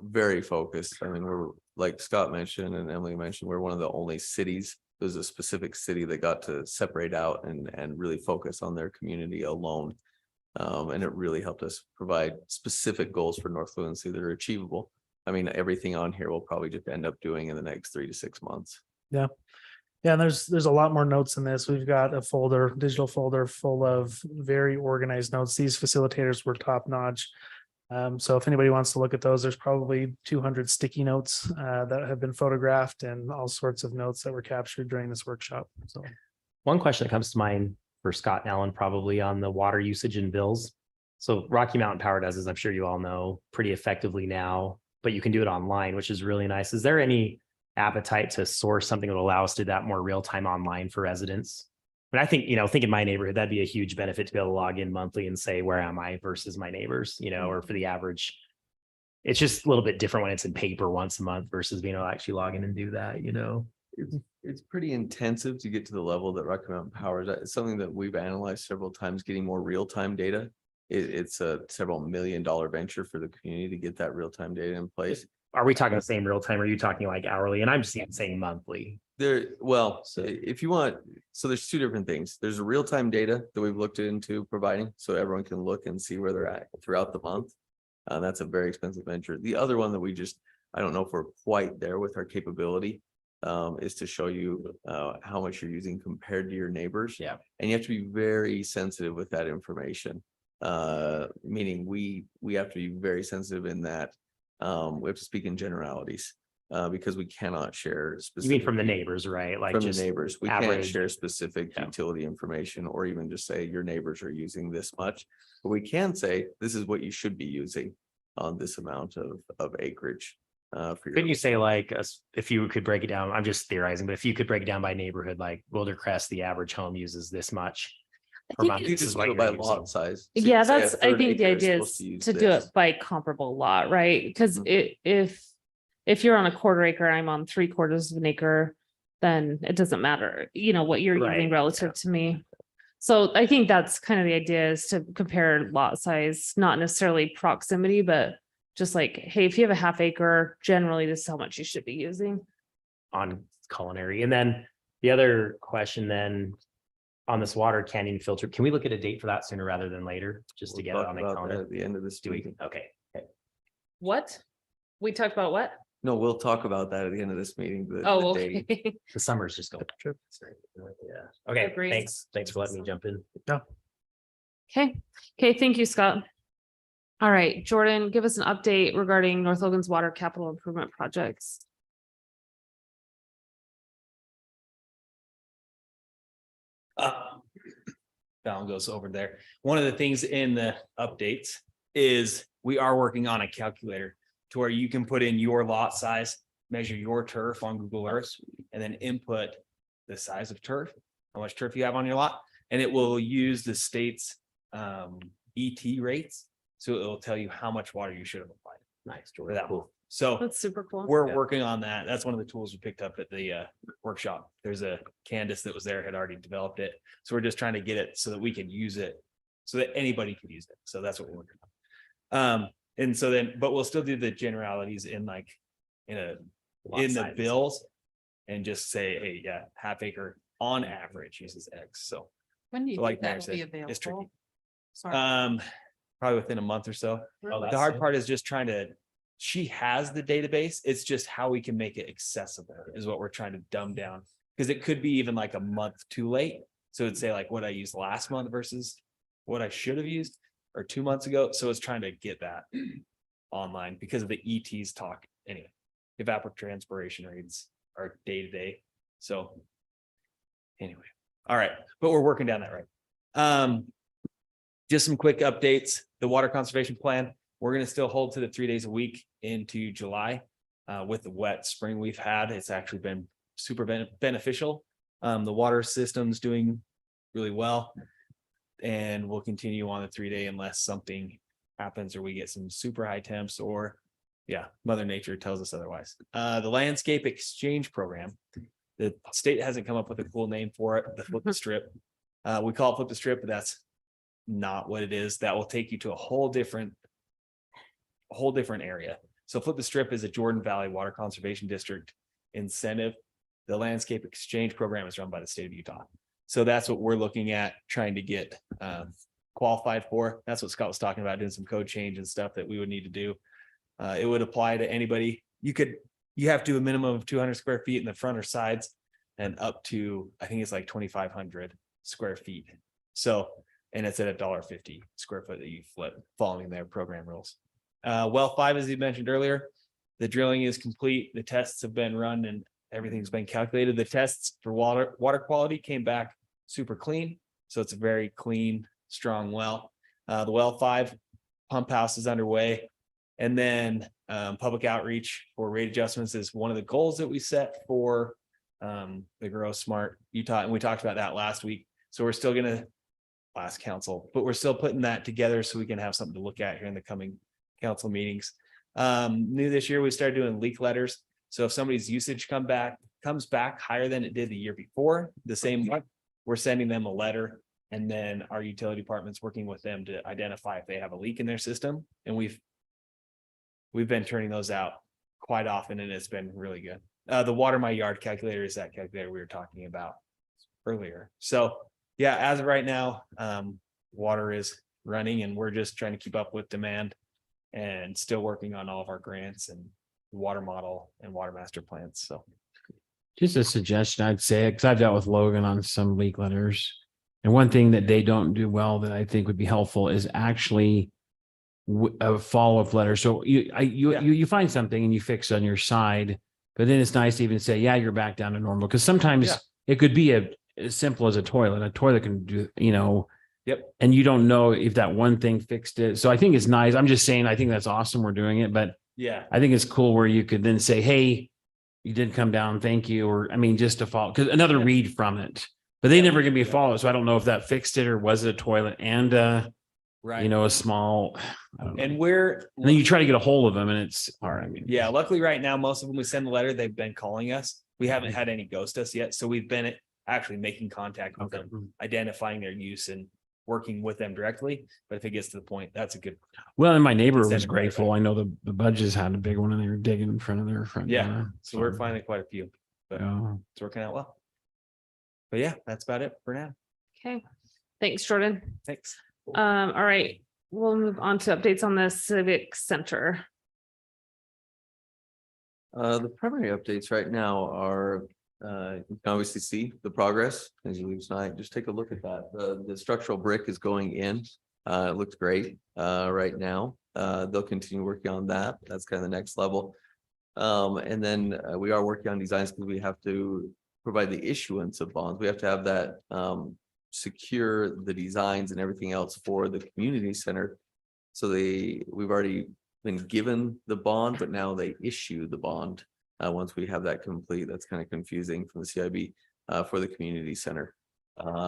Very focused. I mean, we're, like Scott mentioned and Emily mentioned, we're one of the only cities. There's a specific city that got to separate out and really focus on their community alone. And it really helped us provide specific goals for North Fluency that are achievable. I mean, everything on here we'll probably just end up doing in the next 3 to 6 months. Yeah. Yeah, and there's a lot more notes in this. We've got a digital folder full of very organized notes. These facilitators were top notch. So if anybody wants to look at those, there's probably 200 sticky notes that have been photographed and all sorts of notes that were captured during this workshop. So One question that comes to mind for Scott and Alan, probably on the water usage and bills. So Rocky Mountain Power does, as I'm sure you all know, pretty effectively now, but you can do it online, which is really nice. Is there any appetite to source something that will allow us to do that more real time online for residents. But I think, think in my neighborhood, that'd be a huge benefit to be able to log in monthly and say, where am I versus my neighbors, or for the average. It's just a little bit different when it's in paper once a month versus being able to actually log in and do that. It's pretty intensive to get to the level that Rocky Mountain Power is. It's something that we've analyzed several times, getting more real-time data. It's a several $1 million venture for the community to get that real-time data in place. Are we talking the same real time? Or are you talking like hourly? And I'm just saying monthly. If you want, so there's two different things. There's a real-time data that we've looked into providing, so everyone can look and see where they're at throughout the month. That's a very expensive venture. The other one that I don't know if we're quite there with our capability, is to show you how much you're using compared to your neighbors. Yeah. And you have to be very sensitive with that information. Meaning we have to be very sensitive in that we have to speak in generalities because we cannot share You specific. mean from the neighbors, right? Like From the just neighbors, we can't average. share specific Yeah. utility information or even just say your neighbors are using this much. But we can say this is what you should be using on this amount of acreage. For Couldn't your, you say like, if you could break it down, I'm just theorizing, but if you could break it down by neighborhood, like Wildercrest, the average home uses this much. per month, you this is just what do it you're by using. lot size. So you Yeah, say a that's, I third think the acre is idea supposed is use to do this. it by comparable lot, right? Because Mhm. if you're on a quarter acre, I'm on 3/4 of an acre, then it doesn't matter, what you're using Right, relative to me. So I think that's kind of the idea, is to compare lot size, not necessarily proximity, but just like, hey, if you have a half acre, generally this is how much you should be using. On culinary. And then the other question then on this water canyon filter, can we look at a date for that sooner rather than later, just to We'll get it talk on the about that calendar? at the end of this Do we? meeting. Okay. What? We talked about what? No, we'll talk about that at the end of this meeting. the Oh, date. okay. The summer's just going. True. Yeah. Okay, Agreed. thanks. Thanks for letting me jump in. Okay, thank you, Scott. All right, Jordan, give us an update regarding North Logan's water capital improvement projects. Fallon goes over there. One of the things in the updates is we are working on a calculator to where you can put in your lot size, measure your turf on Google Earth, and then input the size of turf, how much turf you have on your lot, and it will use the state's ET rates. So it will tell you how much water you should have applied. Nice, For Jordan. that Cool. one. So That's super cool. we're Yeah. working on that. That's one of the tools we picked up at the workshop. There's a Candace that was there, had already developed it. So we're just trying to get it so that we can use it, so that anybody can use it. So that's what we're working on. And so then, but we'll still do the generalities in Lot the sizes. bills. And just say, hey, yeah, half acre on average uses X. So When do you like think that Mary will said, be it's tricky. available? Sorry. Probably within a month or so. Oh, The that's hard soon. part is just trying to, she has the database. It's just how we can make it accessible is what we're trying to dumb down. Because it could be even like a month too late. So it'd say like what I used last month versus what I should have used or 2 months ago. So it's trying to get that online because of the ETs talk anyway. Evapotranspiration rates are day to day. So anyway, all right, but we're working down that right. Just some quick updates. The water conservation plan, we're gonna still hold to the 3 days a week into July. With the wet spring we've had, it's actually been super beneficial. The water system's doing really well. And we'll continue on the 3 day unless something happens or we get some super high temps or Mother Nature tells us otherwise. The landscape exchange program, the state hasn't come up with a cool name for it, the flip the strip. We call it flip the strip, but that's not what it is. That will take you to a whole different area. So flip the strip is a Jordan Valley Water Conservation District incentive. The landscape exchange program is run by the state of Utah. So that's what we're looking at trying to get qualified for. That's what Scott was talking about, doing some code change and stuff that we would need to do. It would apply to anybody. You have to do a minimum of 200 square feet in the front or sides and up to, I think it's like 2,500 square feet. So, and it's at $1.50 square foot that you flip following their program rules. Well 5, as you mentioned earlier, the drilling is complete. The tests have been run and everything's been calculated. The tests for water quality came back super clean. So it's a very clean, strong well. The well 5 pump house is underway. And then public outreach for rate adjustments is one of the goals that we set for the Grow Smart Utah. And we talked about that last week. So we're still gonna last council, but we're still putting that together so we can have something to look at here in the coming council meetings. New this year, we started doing leak letters. So if somebody's usage comes back higher than it did the year before, the same month, we're sending them a letter. And then our utility department's working with them to identify if they have a leak in their system. And we've been turning those out quite often, and it's been really good. The Water My Yard calculator is that calculator we were talking about earlier. So yeah, as of right now, water is running, and we're just trying to keep up with demand and still working on all of our grants and water model and water master plans. So Just a suggestion, I'd say, because I've dealt with Logan on some leak letters. And one thing that they don't do well that I think would be helpful is actually a follow-up letter. So you find something and you fix it on your side, but then it's nice to even say, yeah, you're back down to normal. Because sometimes it could be as simple as a toilet. A toilet can do, Yep. And you don't know if that one thing fixed it. So I think it's nice. I'm just saying, I think that's awesome. We're doing it, but yeah, I think it's cool where you could then say, hey, you did come down. Thank you. Or just to follow, because another read from it, but they never give me a follow. So I don't know if that fixed it or was it a toilet and, right. a small, I don't know. And then you try to get a hold of them and it's hard. I mean, yeah, luckily right now, most of them we send the letter, they've been calling us. We haven't had any ghost us yet. So we've been actually making contact with them, identifying their use and working with them directly. But if it gets to the point, that's a good. Well, and my neighbor Send was it right grateful. back. I know the Budges had a big one and they were digging in front of their front. Yeah. door. So we're finding quite a few, but Yeah. it's working out well. But yeah, that's about it for now. Okay, thanks, Jordan. Thanks. All right, we'll move on to updates on the Civic Center. The primary updates right now are, you can obviously see the progress as you leave tonight. Just take a look at that. The structural brick is going in. It looks great right now. They'll continue working on that. That's kind of the next level. And then we are working on designs because we have to provide the issuance of bonds. We have to have that secure the designs and everything else for the community center. So we've already been given the bond, but now they issue the bond. Once we have that complete, that's kind of confusing from the CIB for the community center,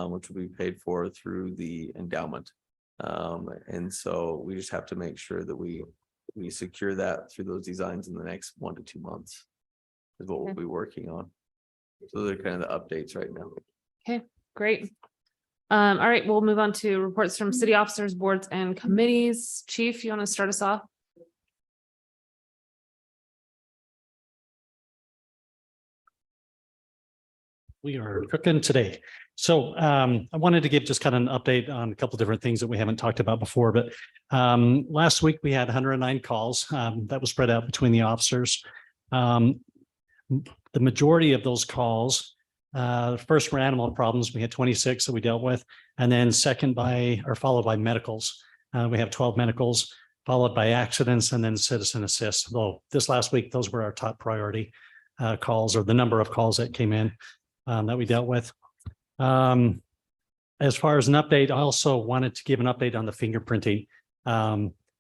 which will be paid for through the endowment. And so we just have to make sure that we secure that through those designs in the next 1 to 2 months is what we'll be working on. So they're kind of the updates right now. Okay, great. All right, we'll move on to reports from city officers, boards and committees. Chief, you want to start us off? We are cooking today. So I wanted to give just kind of an update on a couple of different things that we haven't talked about before, but last week we had 109 calls that was spread out between the officers. The majority of those calls, first were animal problems. We had 26 that we dealt with, and then followed by medicals. We have 12 medicals, followed by accidents, and then citizen assist. Though this last week, those were our top priority calls, or the number of calls that came in that we dealt with. As far as an update, I also wanted to give an update on the fingerprinting.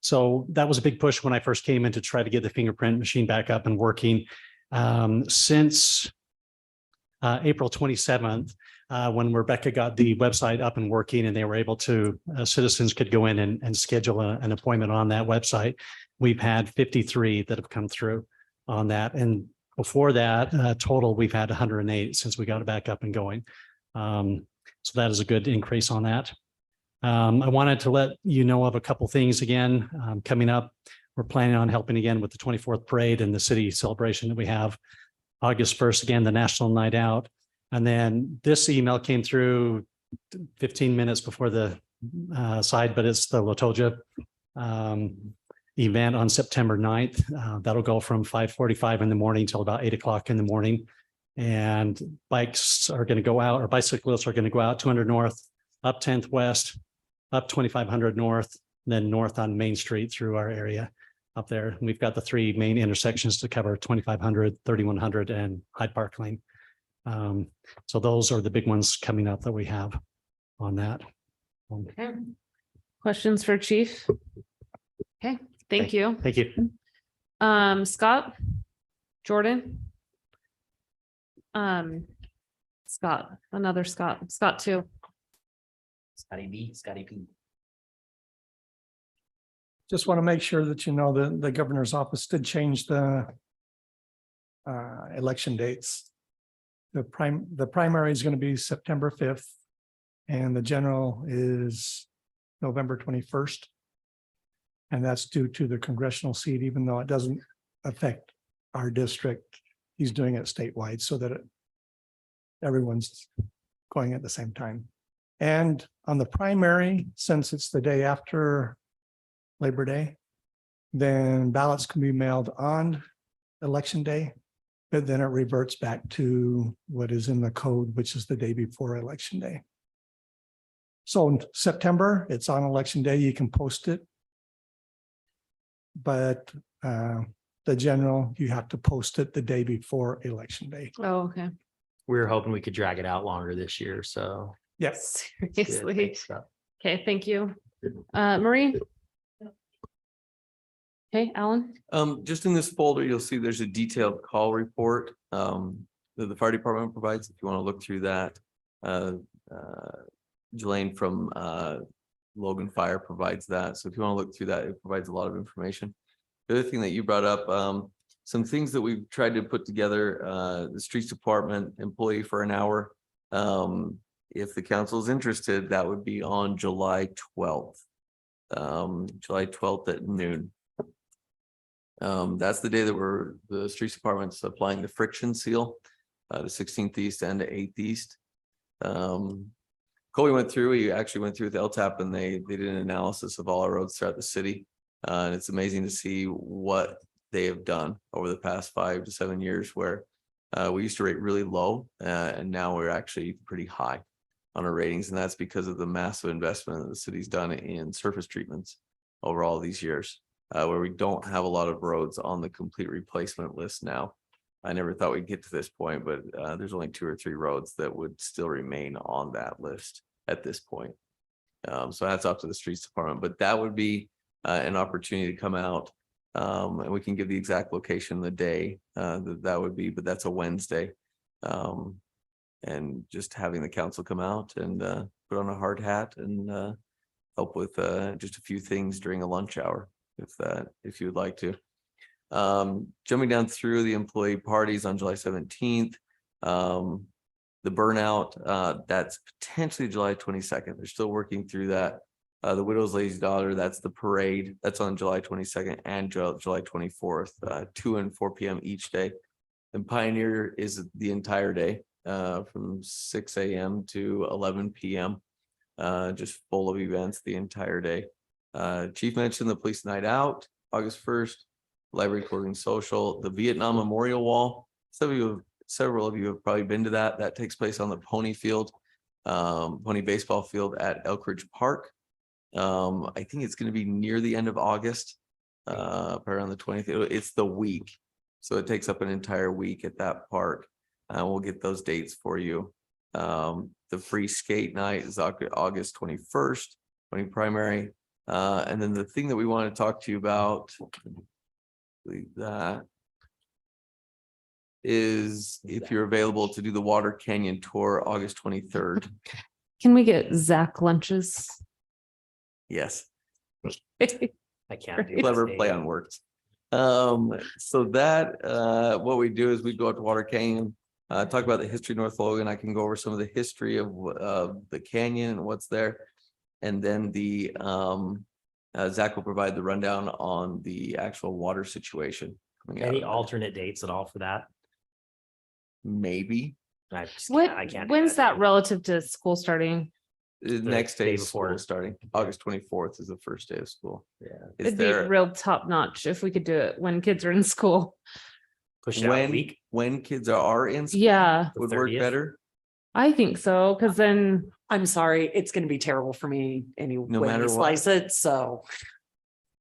So that was a big push when I first came in to try to get the fingerprint machine back up and working. Since April 27th, when Rebecca got the website up and working and they were able to, citizens could go in and schedule an appointment on that website. We've had 53 that have come through on that. And before that, total, we've had 108 since we got it back up and going. So that is a good increase on that. I wanted to let you know of a couple things again coming up. We're planning on helping again with the 24th parade and the city celebration that we have. August 1st, again, the National Night Out. And then this email came through 15 minutes before the side, but it's the Latoja event on September 9th. That'll go from 5:45 in the morning till about 8 o'clock in the morning. And bikes are going to go out, or bicyclists are going to go out 200 north, up 10th west, up 2500 north, then north on Main Street through our area up there. We've got the 3 main intersections to cover: 2500, 3100, and Hyde Park Lane. So those are the big ones coming up that we have on that. Okay. Questions for Chief? Okay, Thank you. Thank you. Scott, Jordan. Scott, another Scott, Scott too. Scotty B, Scotty P. Just want to make sure that you know that the governor's office did change the election dates. The primary is going to be September 5th and the general is November 21st. And that's due to the congressional seat, even though it doesn't affect our district. He's doing it statewide so that everyone's going at the same time. And on the primary, since it's the day after Labor Day, then ballots can be mailed on election day, but then it reverts back to what is in the code, which is the day before election day. So in September, it's on election day, you can post it. But the general, you have to post it the day before election day. Oh, okay. We were hoping we could drag it out longer this year, so. Yes. good. Seriously. Thanks, Scott. Okay, thank you. Marie? Okay, Alan? Just in this folder, you'll see there's a detailed call report that the fire department provides. If you want to look through that. Jelaine from Logan Fire provides that. So if you want to look through that, it provides a lot of information. The other thing that you brought up, some things that we've tried to put together, the streets department employee for an hour. If the council is interested, that would be on July 12th. July 12th at noon. That's the day that the streets department's applying the friction seal, the 16th East and the 8th East. Colby went through, he actually went through with LTAP and they did an analysis of all our roads throughout the city. And it's amazing to see what they have done over the past 5 to 7 years where we used to rate really low and now we're actually pretty high on our ratings. And that's because of the massive investment that the city's done in surface treatments over all these years, where we don't have a lot of roads on the complete replacement list now. I never thought we'd get to this point, but there's only 2 or 3 roads that would still remain on that list at this point. So that's up to the streets department, but that would be an opportunity to come out and we can give the exact location of the day that would be, but that's a Wednesday. And just having the council come out and put on a hard hat and help with just a few things during a lunch hour, if you would like to. Jumping down through the employee parties on July 17th, the burnout, that's potentially July 22nd. They're still working through that. The Widow's Lazy Daughter, that's the parade. That's on July 22nd and July 24th, 2 and 4 p.m. each day. And Pioneer is the entire day, from 6 a.m. to 11 p.m. Just full of events the entire day. Chief mentioned the police night out, August 1st. Library clothing social, the Vietnam Memorial Wall. Several of you have probably been to that. That takes place on the Pony Field, Pony Baseball Field at Elkridge Park. I think it's going to be near the end of August, around the 20th. It's the week, so it takes up an entire week at that park. We'll get those dates for you. The free skate night is August 21st, 20 primary, and then the thing that we want to talk to you about. That is if you're available to do the Water Canyon tour August 23rd. Can we get Zach lunches? Yes, I can't do clever this play day. on words. So that what we do is we go out to Water Canyon, talk about the history of North Logan. I can go over some of the history of the canyon and what's there, and then the Zach will provide the rundown on the actual water situation. coming out Any of it. alternate dates at all for that? Maybe I just What, can't, I can't. do when's that day. relative to school starting? the next day day of before. school starting. August 24th is the first day of school. Yeah, Is It'd be there real top notch if we could do it when kids are in school. push it out a when week. when kids are in school Yeah, The would work 30th? better? I think so, because then, I'm sorry, it's gonna be terrible for me any way matter you what. slice it, so.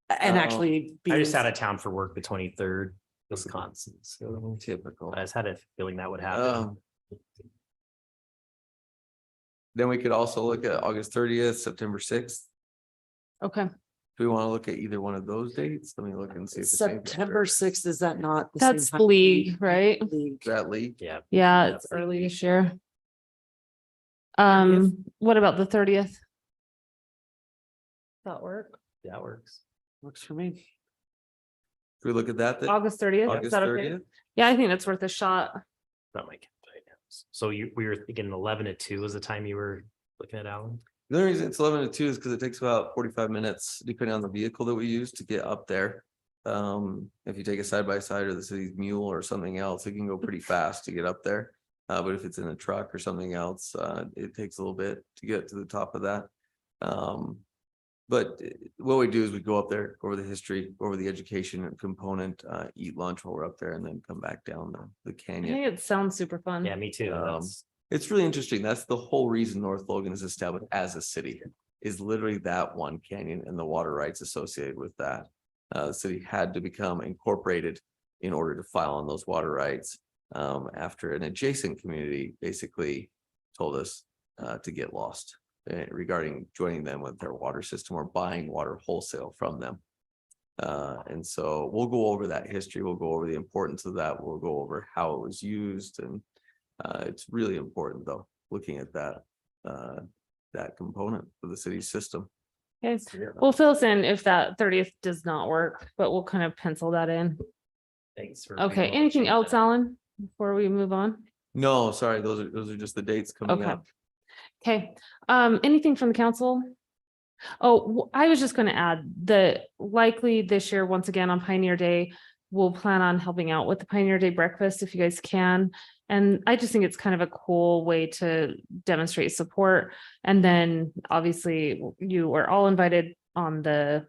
And Uh-oh. actually. I just being- out of town for work the 23rd, Wisconsin. So Typical. I just had a feeling that would happen. Um, Then we could also look at August 30th, September 6th. okay, Do we want to look at either one of those dates? Let me look and see. if it's anything September there. sixth, is that not? the same That's time? league, right? League. Is that Lee? Yeah. Yeah, it's early this year. What about the 30th? That work? That works. Works for me. Can we look at that? then? August 30th? Is August that okay? 30th? Yeah, I think that's worth a shot. Not my. So we were thinking 11 to 2 was the time you were looking at, Alan? The only reason it's 11 to 2 is because it takes about 45 minutes, depending on the vehicle that we use to get up there. If you take a side by side or the city's mule or something else, it can go pretty fast to get up there. But if it's in a truck or something else, it takes a little bit to get to the top of that. But what we do is we go up there, go over the history, go over the education component, eat lunch while we're up there, and then come back down the I canyon. think it sounds super fun. Yeah, me too. That's- It's really interesting. That's the whole reason North Logan is established as a city, is literally that one canyon and the water rights associated with that. The city had to become incorporated in order to file on those water rights. After an adjacent community basically told us to get lost regarding joining them with their water system or buying water wholesale from them. And so we'll go over that history. We'll go over the importance of that. We'll go over how it was used, and it's really important though, looking at that component of the city's system. Okay, well, fill us in if that 30th does not work, but we'll kind of pencil that in. Thanks for. Okay, anything else, Alan, before we move on? No, sorry, those are just the dates coming Okay. up. Okay, anything from the council? Oh, I was just gonna add that likely this year, once again on Pioneer Day, we'll plan on helping out with the Pioneer Day breakfast if you guys can. And I just think it's kind of a cool way to demonstrate support. And then obviously you are all invited on the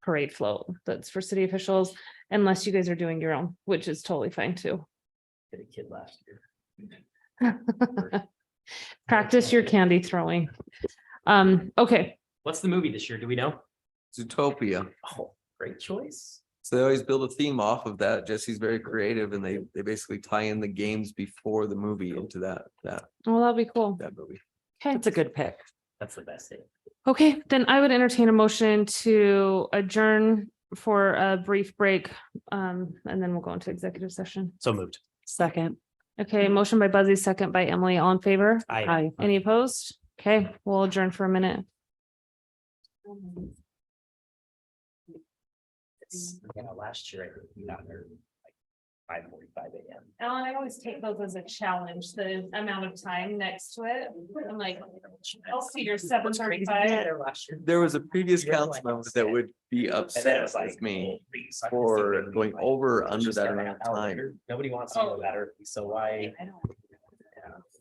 parade float that's for city officials, unless you guys are doing your own, which is totally fine too. Did a kid last year. Practice your candy throwing. Okay, What's the movie this year? Do we know? Zootopia. Oh, great choice. So they always build a theme off of that. Jesse's very creative, and they basically tie in the games before the movie into that well, that'll be cool. movie. Okay. That's a good pick. That's the best thing. Okay, then I would entertain a motion to adjourn for a brief break. And then we'll go into executive session. So moved. Second. Okay, motion by Buzzy, second by Emily, all in favor? I. Any opposed? Okay, we'll adjourn for a minute. Last year, I think we got there like 5:45 a.m. Ellen, I always take those as a challenge, the amount of time next to it. I'm like, I'll see your 7:35. There was a previous You're council like member that would be And then it upset was like with me holy, so I can for see them going like, over or under just that got an amount of hour time. later. Nobody wants to Oh. go that early, so why? I don't.